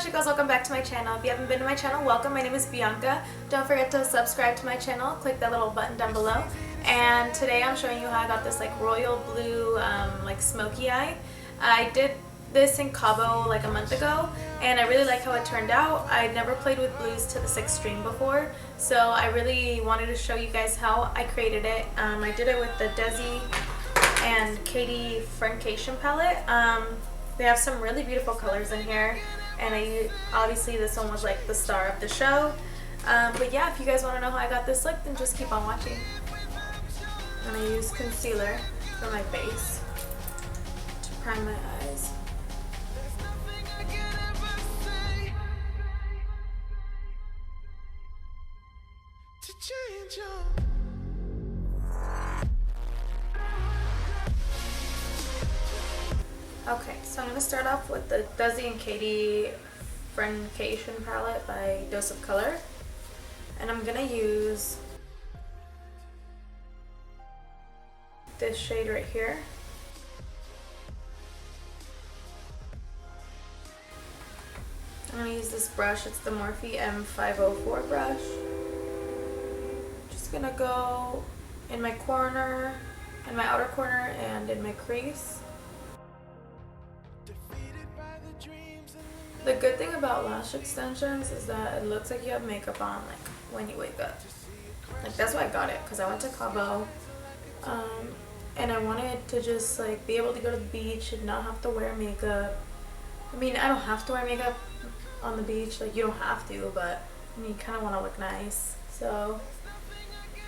much, you guys. Welcome back to my channel. If you haven't been to my channel, welcome. My name is Bianca. Don't forget to subscribe to my channel. Click that little button down below. And today I'm showing you how I got this like royal blue like smoky eye. I did this in Cabo like a month ago and I really like how it turned out. I'd never played with blues to this extreme before, so I really wanted to show you guys how I created it. I did it with the Desi and Katie Friendcation palette. They have some really beautiful colors in here, and obviously this one was like the star of the show. But yeah, if you guys want to know how I got this look, then just keep on watching. I'm going to use concealer for my base to prime my eyes. Okay, so I'm going to start off with the Desi and Katie Friendcation palette by Dose of Color. And I'm going to use this shade right here. I'm going to use this brush. It's the Morphe M504 brush. Just going to go in my corner, in my outer corner, and in my crease. The good thing about lash extensions is that it looks like you have makeup on like when you wake up. Like that's why I got it, because I went to Cabo and I wanted to just like be able to go to the beach and not have to wear makeup. I mean, I don't have to wear makeup on the beach, like you don't have to, but I mean, you kind of want to look nice. So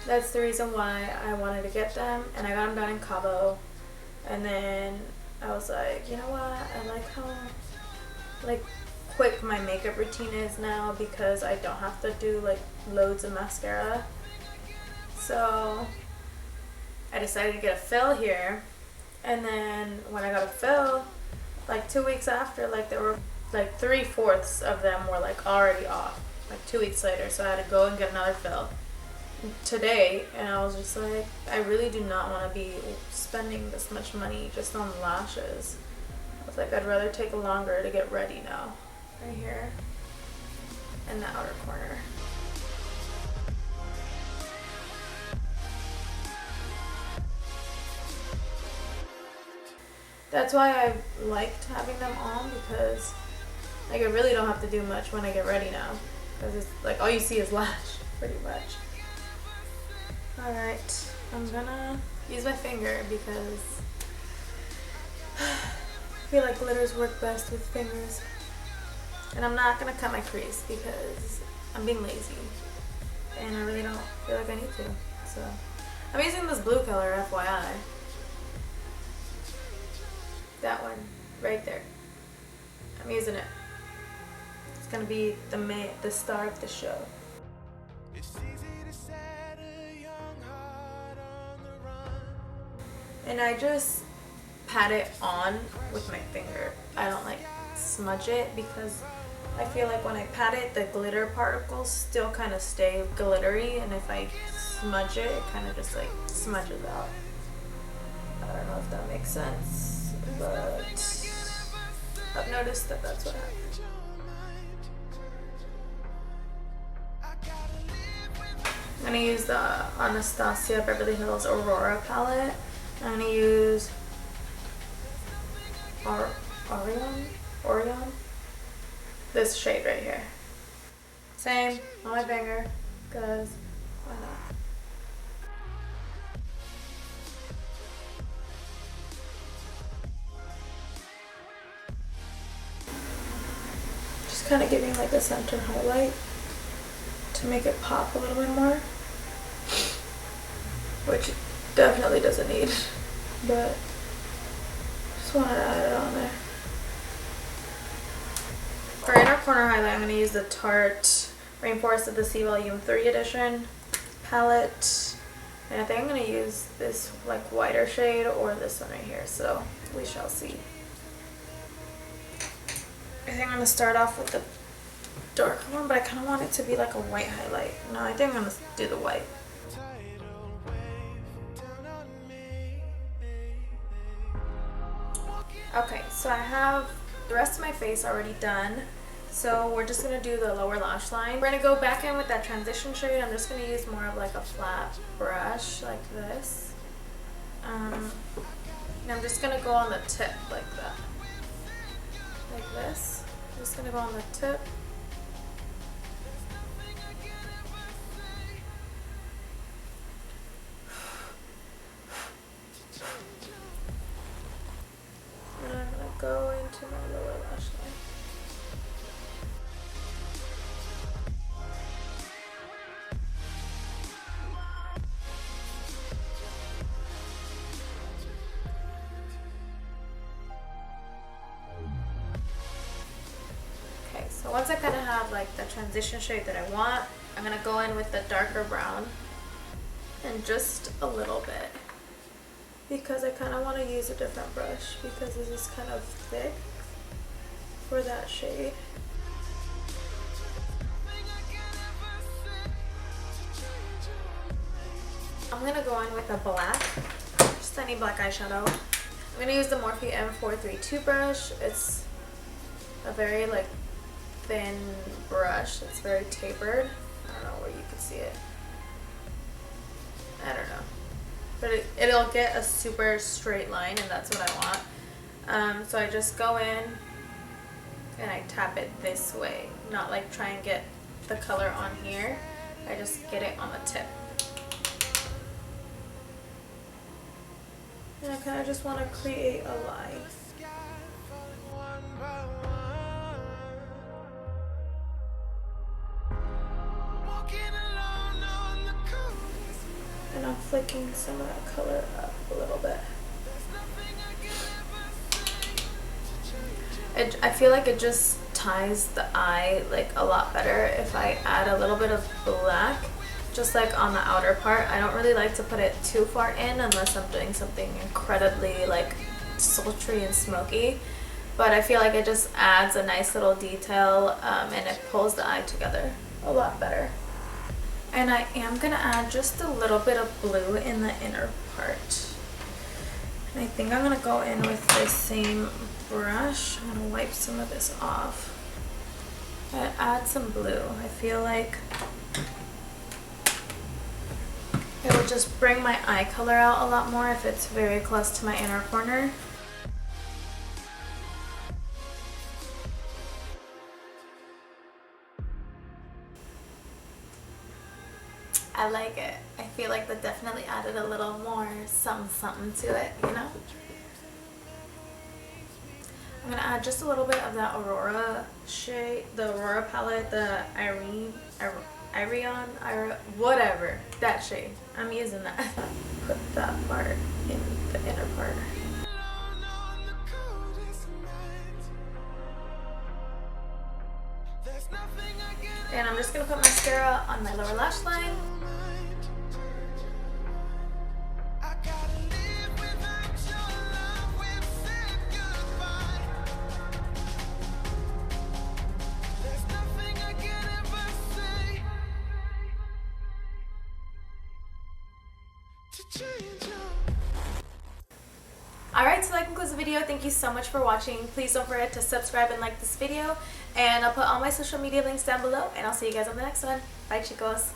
that's the reason why I wanted to get them, and I got them done in Cabo. And then I was like, you know what, I like how like quick my makeup routine is now, because I don't have to do like loads of mascara. So I decided to get a fill here, and then when I got a fill, like 2 weeks after, like there were like 3/4 of them were like already off, like 2 weeks later. So I had to go and get another fill today, and I was just like, I really do not want to be spending this much money just on lashes. I was like, I'd rather take longer to get ready now. Right here in the outer corner. That's why I liked having them on, because like I really don't have to do much when I get ready now, because it's like all you see is lash pretty much. Alright, I'm gonna use my finger because I feel like glitters work best with fingers. And I'm not gonna cut my crease because I'm being lazy and I really don't feel like I need to. So I'm using this blue color, FYI. That one right there. I'm using it. It's gonna be the star of the show. And I just pat it on with my finger. I don't like smudge it, because I feel like when I pat it, the glitter particles still kind of stay glittery, and if I smudge it, it kind of just like smudges out. I don't know if that makes sense, but I've noticed that that's what happens. I'm going to use the Anastasia Beverly Hills Aurora palette. I'm going to use Orion? This shade right here. Same on my finger, because why not? Just kind of giving like a center highlight to make it pop a little bit more, which it definitely doesn't need, but just wanted to add it on there. For inner corner highlight, I'm going to use the Tarte Rainforest of the Sea Volume 3 edition palette. And I think I'm going to use this like whiter shade or this one right here, so we shall see. I think I'm going to start off with the darker one, but I kind of want it to be like a white highlight. No, I think I'm going to do the white. Okay, so I have the rest of my face already done. So we're just going to do the lower lash line. We're going to go back in with that transition shade. I'm just going to use more of like a flat brush like this. And I'm just going to go on the tip like that. Like this. I'm just going to go on the tip. And I'm going to go into my lower lash line. So once I kind of have like the transition shade that I want, I'm going to go in with the darker brown and just a little bit, because I kind of want to use a different brush because this is kind of thick for that shade. I'm going to go in with a black, just any black eyeshadow. I'm going to use the Morphe M432 brush. It's a very like thin brush. It's very tapered. I don't know where you can see it. I don't know. But it'll get a super straight line, and that's what I want. So I just go in and I tap it this way. Not like try and get the color on here. I just get it on the tip. And I kind of just want to create a line. And I'm flicking some of that color up a little bit. I feel like it just ties the eye like a lot better if I add a little bit of black, just like on the outer part. I don't really like to put it too far in unless I'm doing something incredibly like sultry and smoky. But I feel like it just adds a nice little detail and it pulls the eye together a lot better. And I am going to add just a little bit of blue in the inner part. And I think I'm going to go in with this same brush. I'm going to wipe some of this off. And add some blue. I feel like it will just bring my eye color out a lot more if it's very close to my inner corner. I like it. I feel like that definitely added a little more something to it, you know? I'm going to add just a little bit of that Aurora shade, the Aurora palette, the whatever, that shade. I'm using that. Put that part in the inner part. And I'm just going to put mascara on my lower lash line. Alright, so that concludes the video. Thank you so much for watching. Please don't forget to subscribe and like this video. And I'll put all my social media links down below. And I'll see you guys on the next one. Bye, chicos.